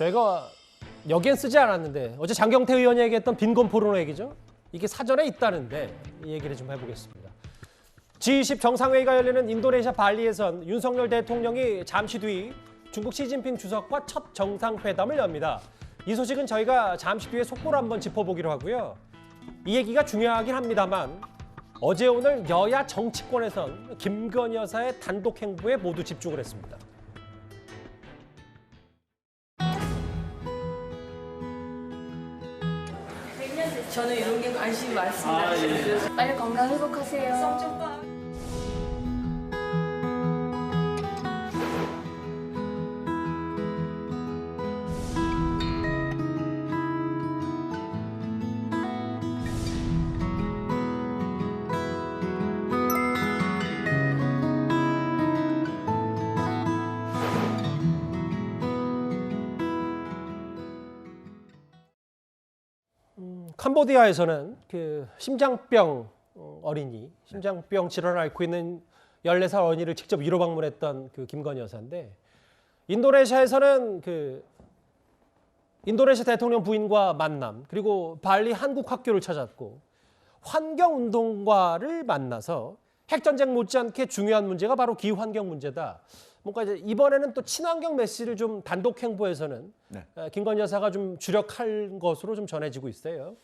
저희가 여기엔 쓰지 않았는데 어제 장경태 의원이 얘기했던 빈곤 포르노 얘기죠. 이게 사전에 있다는데 이 얘기를 좀 해보겠습니다. G20 정상회의가 열리는 인도네시아 발리에선 윤석열 대통령이 잠시 뒤 중국 시진핑 주석과 첫 정상회담을 엽니다. 이 소식은 저희가 잠시 뒤에 속보로 한번 짚어보기로 하고요. 이 얘기가 중요하긴 합니다만 어제 오늘 여야 정치권에선 김건희 여사의 단독 행보에 모두 집중을 했습니다. 저는 이런 게 관심이 많습니다. 빨리 건강 회복하세요. 캄보디아에서는 그 심장병 어린이, 심장병 질환을 앓고 있는 14살 어린이를 직접 위로 방문했던 그 김건희 여사인데 인도네시아에서는 그 인도네시아 대통령 부인과 만남, 그리고 발리 한국 학교를 찾았고 환경운동가를 만나서 핵전쟁 못지않게 중요한 문제가 바로 기후환경 문제다. 뭔가 이제 이번에는 또 친환경 메시지를 좀 단독 행보에서는 김건희 여사가 좀 주력할 것으로 좀 전해지고 있어요.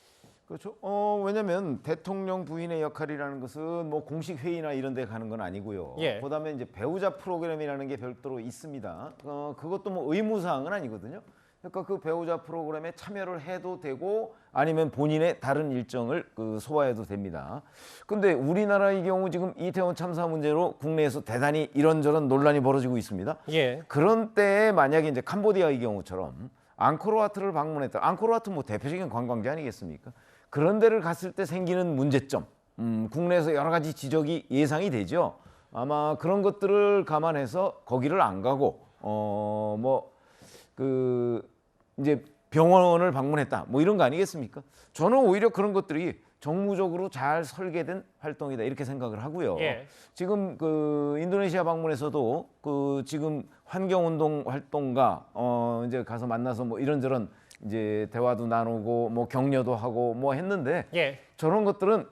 그렇죠. 왜냐하면 대통령 부인의 역할이라는 것은 뭐 공식 회의나 이런 데 가는 건 아니고요. 예. 그다음에 이제 배우자 프로그램이라는 게 별도로 있습니다. 그것도 뭐 의무 사항은 아니거든요. 그러니까 그 배우자 프로그램에 참여를 해도 되고 아니면 본인의 다른 일정을 소화해도 됩니다. 근데 우리나라의 경우 지금 이태원 참사 문제로 국내에서 대단히 이런저런 논란이 벌어지고 있습니다. 예. 그런 때에 만약에 이제 캄보디아의 경우처럼 앙코르와트를 방문했다. 앙코르와트 뭐 대표적인 관광지 아니겠습니까? 그런 데를 갔을 때 생기는 문제점, 국내에서 여러 가지 지적이 예상이 되죠. 아마 그런 것들을 감안해서 거기를 안 가고 이제 병원을 방문했다. 뭐 이런 거 아니겠습니까? 저는 오히려 그런 것들이 정무적으로 잘 설계된 활동이다 이렇게 생각을 하고요. 예. 지금 그 인도네시아 방문에서도 그 지금 환경운동 활동가 이제 가서 만나서 뭐 이런저런 이제 대화도 나누고 뭐 격려도 하고 뭐 했는데 예. 저런 것들은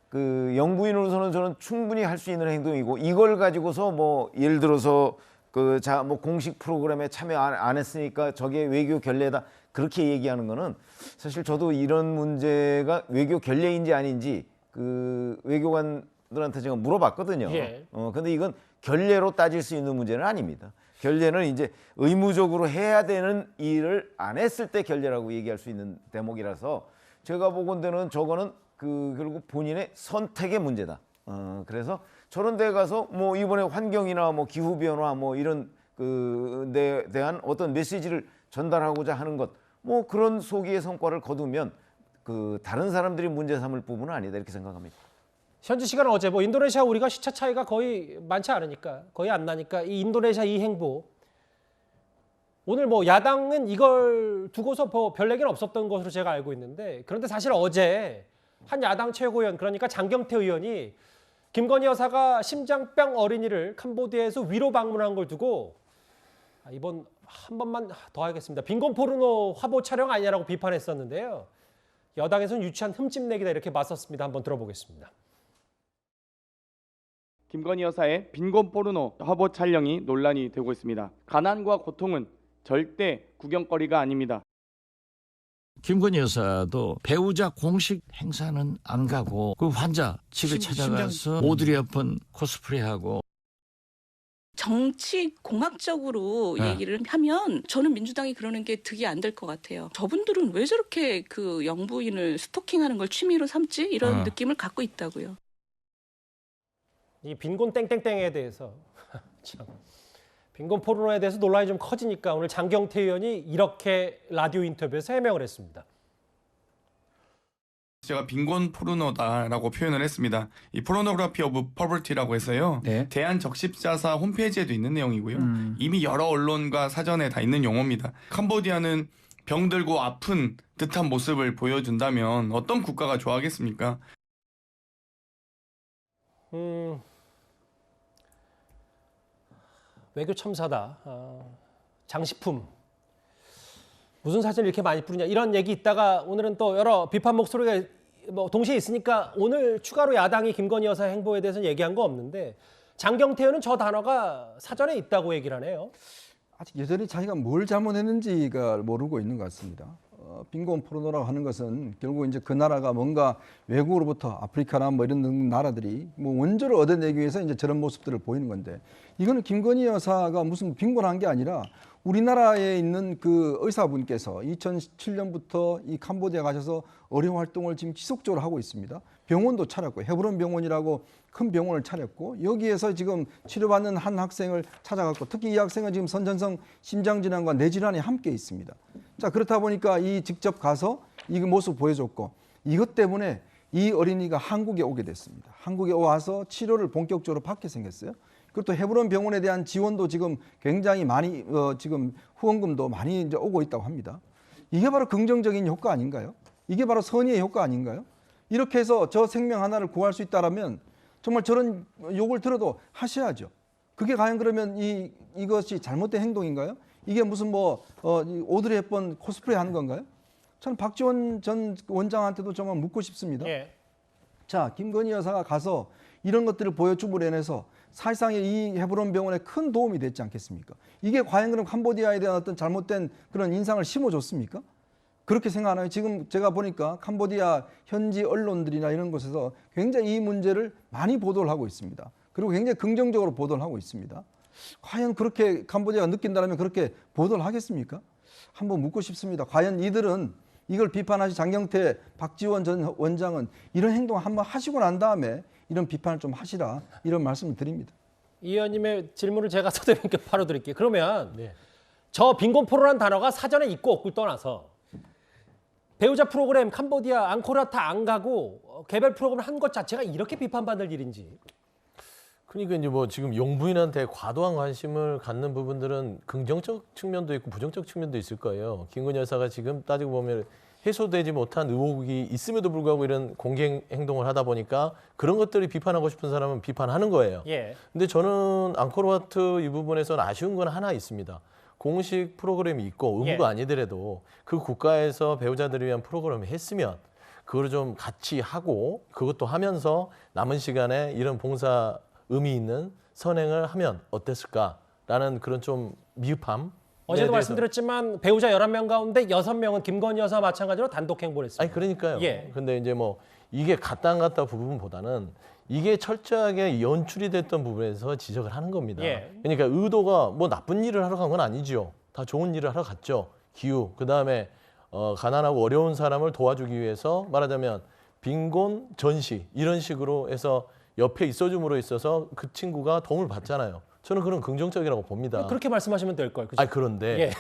그 영부인으로서는 저는 충분히 할 수 있는 행동이고 이걸 가지고서 뭐 예를 들어서 뭐 공식 프로그램에 참여 안 했으니까 저게 외교 결례다 그렇게 얘기하는 거는 사실 저도 이런 문제가 외교 결례인지 아닌지 그 외교관들한테 제가 물어봤거든요. 예. 근데 이건 결례로 따질 수 있는 문제는 아닙니다. 결례는 이제 의무적으로 해야 되는 일을 안 했을 때 결례라고 얘기할 수 있는 대목이라서 제가 보건대는 저거는 결국 본인의 선택의 문제다. 그래서 저런 데 가서 뭐 이번에 환경이나 뭐 기후 변화 뭐 이런 데 대한 어떤 메시지를 전달하고자 하는 것 뭐 그런 소기의 성과를 거두면 다른 사람들이 문제 삼을 부분은 아니다 이렇게 생각합니다. 현지 시간 어제 뭐 인도네시아 우리가 시차 차이가 거의 많지 않으니까 거의 안 나니까 이 인도네시아 이 행보 오늘 뭐 야당은 이걸 두고서 뭐 별 얘기는 없었던 것으로 제가 알고 있는데 그런데 사실 어제 한 야당 최고위원 그러니까 장경태 의원이 김건희 여사가 심장병 어린이를 캄보디아에서 위로 방문한 걸 두고 이번 한 번만 더 하겠습니다. 빈곤 포르노 화보 촬영 아니냐라고 비판했었는데요. 여당에서는 유치한 흠집내기다 이렇게 맞섰습니다. 한번 들어보겠습니다. 김건희 여사의 빈곤 포르노 화보 촬영이 논란이 되고 있습니다. 가난과 고통은 절대 구경거리가 아닙니다. 김건희 여사도 배우자 공식 행사는 안 가고 그 환자 집에 찾아가서 오드리 헵번 코스프레하고 정치 공학적으로 얘기를 하면 저는 민주당이 그러는 게 득이 안 될 것 같아요. 저분들은 왜 저렇게 그 영부인을 스토킹하는 걸 취미로 삼지? 이런 느낌을 갖고 있다고요. 이 빈곤 땡땡땡에 대해서 참 빈곤 포르노에 대해서 논란이 좀 커지니까 오늘 장경태 의원이 이렇게 라디오 인터뷰에서 해명을 했습니다. 제가 빈곤 포르노다라고 표현을 했습니다. 이 포르노그래피 오브 퍼버티라고 해서요. 네. 대한적십자사 홈페이지에도 있는 내용이고요. 이미 여러 언론과 사전에 다 있는 용어입니다. 캄보디아는 병들고 아픈 듯한 모습을 보여준다면 어떤 국가가 좋아하겠습니까? 외교 첨사다. 장식품 무슨 사진을 이렇게 많이 뿌리냐 이런 얘기 있다가 오늘은 또 여러 비판 목소리가 뭐 동시에 있으니까 오늘 추가로 야당이 김건희 여사 행보에 대해서는 얘기한 거 없는데 장경태 의원은 저 단어가 사전에 있다고 얘기를 하네요. 아직 여전히 자기가 뭘 잘못했는지가 모르고 있는 것 같습니다. 빈곤 포르노라고 하는 것은 결국 이제 그 나라가 뭔가 외국으로부터 아프리카나 뭐 이런 나라들이 뭐 원조를 얻어내기 위해서 이제 저런 모습들을 보이는 건데 이거는 김건희 여사가 무슨 빈곤한 게 아니라 우리나라에 있는 그 의사분께서 2017년부터 이 캄보디아 가셔서 의료 활동을 지금 지속적으로 하고 있습니다. 병원도 차렸고 헤브론 병원이라고 큰 병원을 차렸고 여기에서 지금 치료받는 한 학생을 찾아갔고 특히 이 학생은 지금 선천성 심장질환과 뇌질환이 함께 있습니다. 자 그렇다 보니까 이 직접 가서 이 모습 보여줬고 이것 때문에 이 어린이가 한국에 오게 됐습니다. 한국에 와서 치료를 본격적으로 받게 생겼어요. 그리고 또 헤브론 병원에 대한 지원도 지금 굉장히 많이 지금 후원금도 많이 이제 오고 있다고 합니다. 이게 바로 긍정적인 효과 아닌가요? 이게 바로 선의의 효과 아닌가요? 이렇게 해서 저 생명 하나를 구할 수 있다라면 정말 저런 욕을 들어도 하셔야죠. 그게 과연 그러면 이것이 잘못된 행동인가요? 이게 무슨 뭐 오드리 헵번 코스프레 하는 건가요? 저는 박지원 전 원장한테도 정말 묻고 싶습니다. 예. 자, 김건희 여사가 가서 이런 것들을 보여줌으로 인해서 사실상 이 헤브론 병원에 큰 도움이 됐지 않겠습니까? 이게 과연 그럼 캄보디아에 대한 어떤 잘못된 그런 인상을 심어줬습니까? 그렇게 생각하나요? 지금 제가 보니까 캄보디아 현지 언론들이나 이런 곳에서 굉장히 이 문제를 많이 보도를 하고 있습니다. 그리고 굉장히 긍정적으로 보도를 하고 있습니다. 과연 그렇게 캄보디아가 느낀다면 그렇게 보도를 하겠습니까? 한번 묻고 싶습니다. 과연 이들은 이걸 비판하시 장경태, 박지원 전 원장은 이런 행동을 한번 하시고 난 다음에 이런 비판을 좀 하시라 이런 말씀을 드립니다. 이 의원님의 질문을 제가 서대민께 바로 드릴게요. 그러면 저 빈곤 포로라는 단어가 사전에 있고 없고 떠나서 배우자 프로그램 캄보디아 앙코르와트 안 가고 개별 프로그램을 한 것 자체가 이렇게 비판받을 일인지. 그러니까 이제 뭐 지금 용부인한테 과도한 관심을 갖는 부분들은 긍정적 측면도 있고 부정적 측면도 있을 거예요. 김건희 여사가 지금 따지고 보면 해소되지 못한 의혹이 있음에도 불구하고 이런 공개 행동을 하다 보니까 그런 것들이 비판하고 싶은 사람은 비판하는 거예요. 예. 근데 저는 앙코르와트 이 부분에서는 아쉬운 건 하나 있습니다. 공식 프로그램이 있고 의무가 아니더라도 그 국가에서 배우자들을 위한 프로그램을 했으면 그걸 좀 같이 하고 그것도 하면서 남은 시간에 이런 봉사 의미 있는 선행을 하면 어땠을까라는 그런 좀 미흡함. 어제도 말씀드렸지만 배우자 11명 가운데 6명은 김건희 여사 마찬가지로 단독 행보를 했습니다. 아니 그러니까요. 예. 근데 이제 뭐 이게 갔다 안 갔다 부분보다는 이게 철저하게 연출이 됐던 부분에서 지적을 하는 겁니다. 예. 그러니까 의도가 뭐 나쁜 일을 하러 간 건 아니죠. 다 좋은 일을 하러 갔죠. 기후, 그다음에 가난하고 어려운 사람을 도와주기 위해서 말하자면 빈곤 전시 이런 식으로 해서 옆에 있어줌으로 있어서 그 친구가 도움을 받잖아요. 저는 그런 긍정적이라고 봅니다. 그렇게 말씀하시면 될 걸. 그죠? 그런데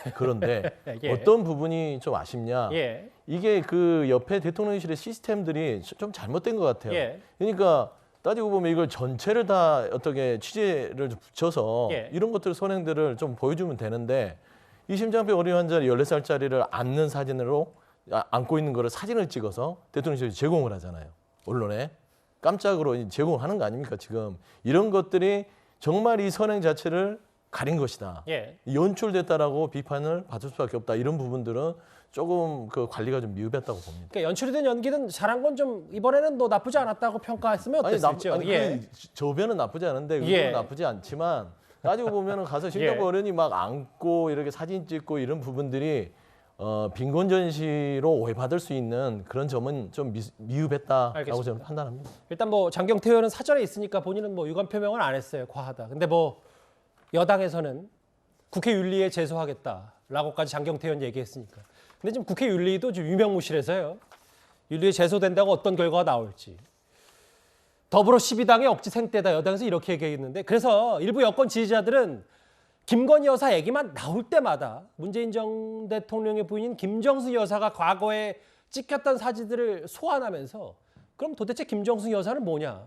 예. 어떤 부분이 좀 아쉽냐? 예. 이게 그 옆에 대통령실의 시스템들이 좀 잘못된 것 같아요. 예. 그러니까 따지고 보면 이걸 전체를 다 어떻게 취재를 붙여서 이런 것들 선행들을 좀 보여주면 되는데 이 심장병 어린 환자를 14살짜리를 안는 사진으로 안고 있는 거를 사진을 찍어서 대통령실이 제공을 하잖아요. 언론에 깜짝으로 제공하는 거 아닙니까 지금. 이런 것들이 정말 이 선행 자체를 가린 것이다. 연출됐다라고 비판을 받을 수밖에 없다. 이런 부분들은 조금 그 관리가 좀 미흡했다고 봅니다. 그러니까 연출이든 연기든 잘한 건 좀 이번에는 뭐 나쁘지 않았다고 평가했으면 어땠을지요? 저변은 나쁘지 않은데 의도는 나쁘지 않지만 따지고 보면은 가서 심장병 어른이 막 안고 이렇게 사진 찍고 이런 부분들이 빈곤 전시로 오해받을 수 있는 그런 점은 좀 미흡했다라고 알겠습니다. 저는 판단합니다. 일단 뭐 장경태 의원은 사전에 있으니까 본인은 뭐 유감 표명을 안 했어요. 과하다. 근데 뭐 여당에서는 국회 윤리에 제소하겠다라고까지 장경태 의원 얘기했으니까. 근데 지금 국회 윤리도 좀 유명무실해서요. 윤리에 제소된다고 어떤 결과가 나올지. 더불어 12당의 억지 생떼다 여당에서 이렇게 얘기했는데 그래서 일부 여권 지지자들은 김건희 여사 얘기만 나올 때마다 문재인 전 대통령의 부인인 김정숙 여사가 과거에 찍혔던 사진들을 소환하면서 그럼 도대체 김정숙 여사는 뭐냐.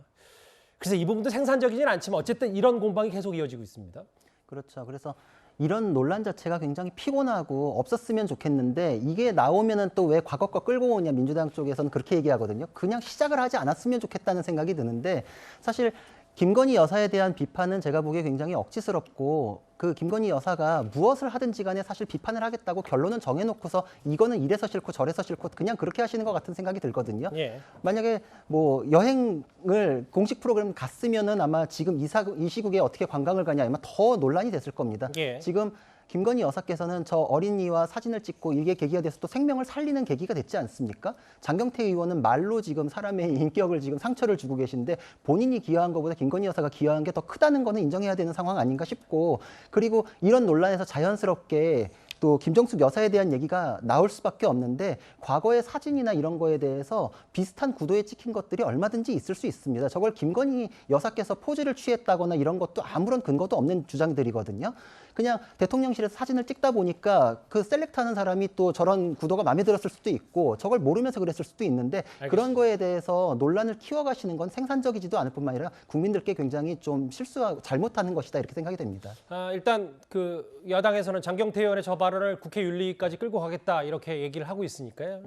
그래서 이 부분도 생산적이진 않지만 어쨌든 이런 공방이 계속 이어지고 있습니다. 그렇죠. 그래서 이런 논란 자체가 굉장히 피곤하고 없었으면 좋겠는데 이게 나오면은 또 왜 과거 거 끌고 오냐 민주당 쪽에서는 그렇게 얘기하거든요. 그냥 시작을 하지 않았으면 좋겠다는 생각이 드는데 사실 김건희 여사에 대한 비판은 제가 보기에 굉장히 억지스럽고 그 김건희 여사가 무엇을 하든지 간에 사실 비판을 하겠다고 결론은 정해놓고서 이거는 이래서 싫고 저래서 싫고 그냥 그렇게 하시는 것 같은 생각이 들거든요. 예. 만약에 뭐 여행을 공식 프로그램 갔으면은 아마 지금 이 시국에 어떻게 관광을 가냐 아마 더 논란이 됐을 겁니다. 예. 지금 김건희 여사께서는 저 어린이와 사진을 찍고 이게 계기가 돼서 또 생명을 살리는 계기가 됐지 않습니까? 장경태 의원은 말로 지금 사람의 인격을 지금 상처를 주고 계신데 본인이 기여한 것보다 김건희 여사가 기여한 게 더 크다는 거는 인정해야 되는 상황 아닌가 싶고 그리고 이런 논란에서 자연스럽게 또 김정숙 여사에 대한 얘기가 나올 수밖에 없는데 과거의 사진이나 이런 거에 대해서 비슷한 구도에 찍힌 것들이 얼마든지 있을 수 있습니다. 저걸 김건희 여사께서 포즈를 취했다거나 이런 것도 아무런 근거도 없는 주장들이거든요. 그냥 대통령실에서 사진을 찍다 보니까 그 셀렉트하는 사람이 또 저런 구도가 마음에 들었을 수도 있고 저걸 모르면서 그랬을 수도 있는데 알겠습니다. 그런 거에 대해서 논란을 키워가시는 건 생산적이지도 않을 뿐만 아니라 국민들께 굉장히 좀 실수하고 잘못하는 것이다 이렇게 생각이 됩니다. 일단 그 여당에서는 장경태 의원의 저 발언을 국회 윤리까지 끌고 가겠다 이렇게 얘기를 하고 있으니까요.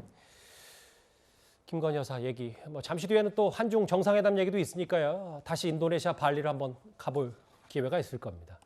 김건희 여사 얘기 뭐 잠시 뒤에는 또 한중 정상회담 얘기도 있으니까요. 다시 인도네시아 발리를 한번 가볼 기회가 있을 겁니다.